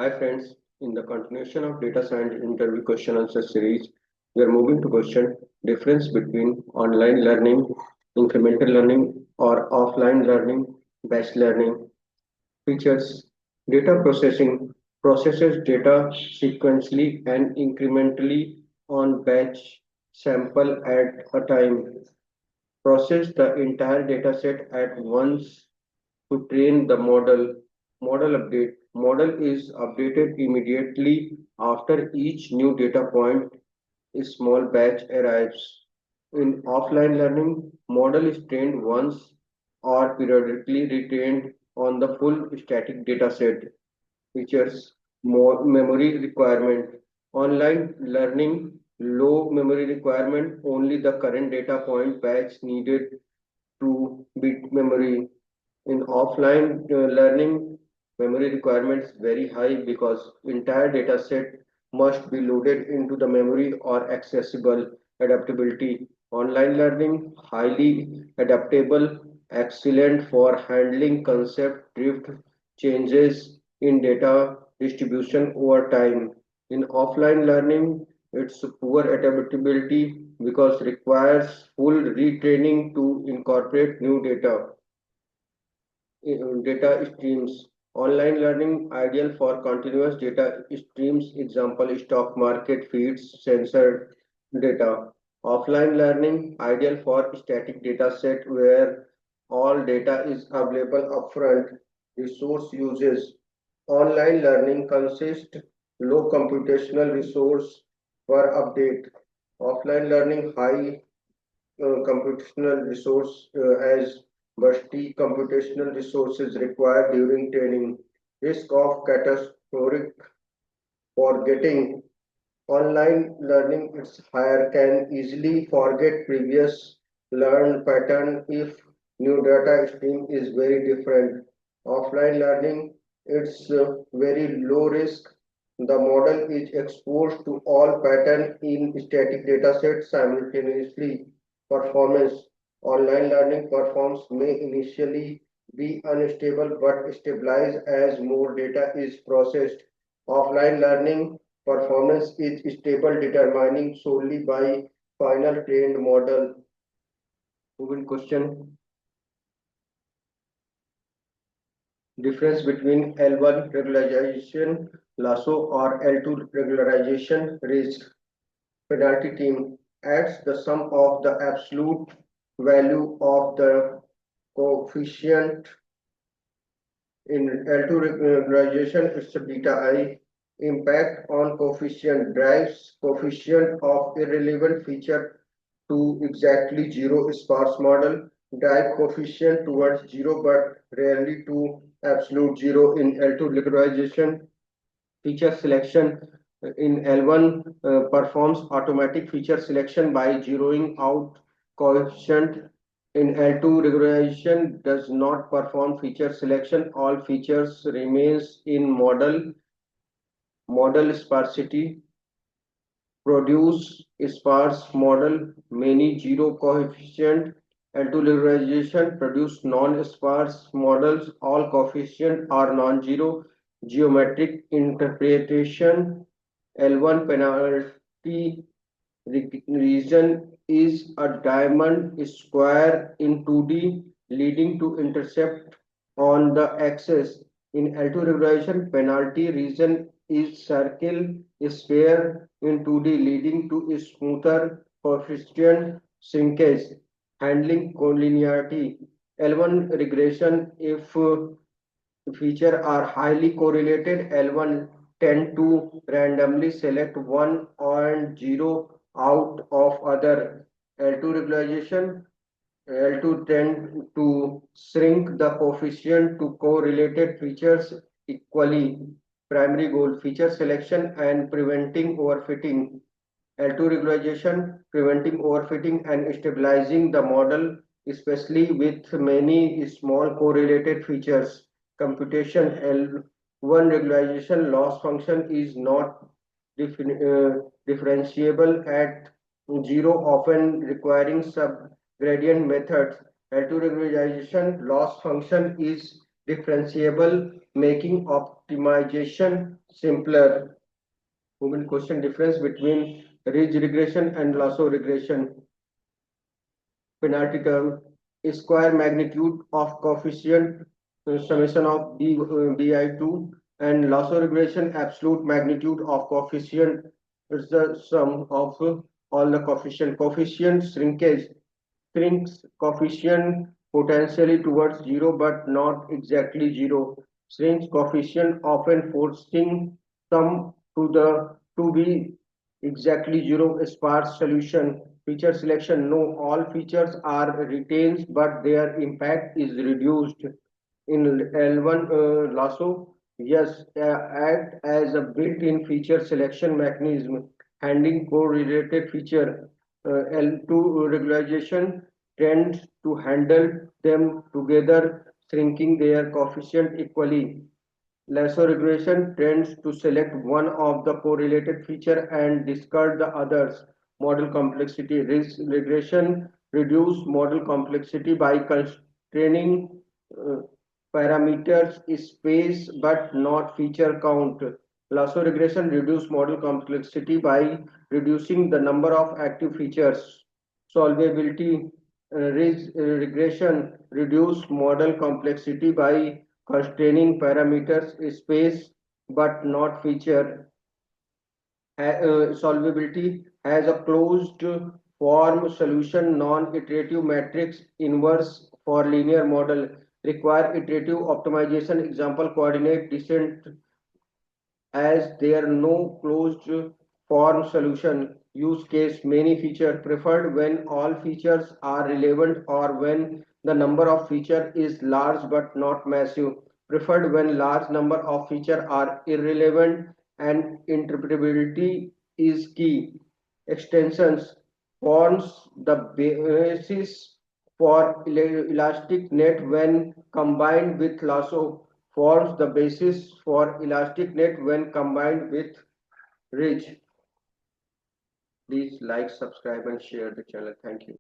Hi friends, in the continuation of data science interview question answer series, we are moving to question difference between online learning, incremental learning or offline learning, batch learning. Features: data processing processes data sequentially and incrementally on batch sample at a time. Process the entire dataset at once to train the model. Model update. Model is updated immediately after each new data point. A small batch arrives. In offline learning, model is trained once or periodically retained on the full static dataset. Features: more memory requirement. Online learning, low memory requirement, only the current data point batch needed to beat memory. In offline learning, memory requirements very high because entire data set must be loaded into the memory or accessible. Adaptability. Online learning, highly adaptable, excellent for handling concept drift changes in data distribution over time. In offline learning, it's poor adaptability because requires full retraining to incorporate new data streams. Online learning ideal for continuous data streams, example stock market feeds, censored data. Offline learning ideal for static data set where all data is available upfront. Resource uses. Online learning consists low computational resource per update. Offline learning high computational resource as busty computational resources required during training. Risk of catastrophic forgetting. Online learning is higher can easily forget previous learned pattern if new data stream is very different. Offline learning it's very low risk. The model is exposed to all pattern in static datasets simultaneously. Performance. Online learning performs may initially be unstable but stabilize as more data is processed. Offline learning performance is stable determining solely by final trained model. Moving question. Difference between L1 regularization, Lasso or L2 regularization risk. Penalty team adds the sum of the absolute value of the coefficient in L2 regularization. It's a beta I. Impact on coefficient drives coefficient of irrelevant feature to exactly zero sparse model, drive coefficient towards zero but rarely to absolute zero in L2 liquidization. Feature selection in L1 performs automatic feature selection by zeroing out coefficient. In L2 regression does not perform feature selection. All features remains in model sparsity produce sparse model, many zero coefficient. L2 produce non-sparse models, all coefficient are non-zero. Geometric interpretation, L1 penalty region is a diamond square in 2D leading to intercept on the axis. In L2 regression, penalty region is circle sphere in 2D leading to a smoother coefficient shrinkage. Handling collinearity. L1 regression if features are highly correlated, L1 tend to randomly select one and zero out of other. L2 regularization, L2 tend to shrink the coefficient to correlated features equally. Primary goal feature selection and preventing overfitting. L2 regularization, preventing overfitting and stabilizing the model, especially with many small correlated features. Computation L1 regularization loss function is not differentiable at zero, often requiring subgradient methods. L2 regularization loss function is differentiable, making optimization simpler. Moving question difference between ridge regression and lasso regression. Penalty term square magnitude of coefficient summation of bi2 and lasso regression absolute magnitude of coefficient is the sum of all the coefficient shrinkage shrinks coefficient potentially towards zero but not exactly zero. Shrinks coefficient often forcing some to be exactly zero sparse solution. Feature selection. No, all features are retained but their impact is reduced. In L1 Lasso, yes, act as a built-in feature selection mechanism, handling correlated feature. L2 regularization tends to handle them together, shrinking their coefficient equally. Lasso regression tends to select one of the correlated feature and discard the others. Model complexity. Regression reduce model complexity by constraining uh, parameters space but not feature count. Lasso regression reduce model complexity by reducing the number of active features. Solvability. Regression reduce model complexity by constraining parameters space but not feature. Solvability has a closed form solution non-iterative matrix inverse for linear model require iterative optimization example coordinate descent as there are no closed form solution use case many feature preferred when all features are relevant or when the number of feature is large but not massive preferred when large number of feature are irrelevant and interpretability is key extensions forms the basis for elastic net when combined with lasso forms the basis for elastic net when combined with ridge. Please like, subscribe and share the channel. Thank you.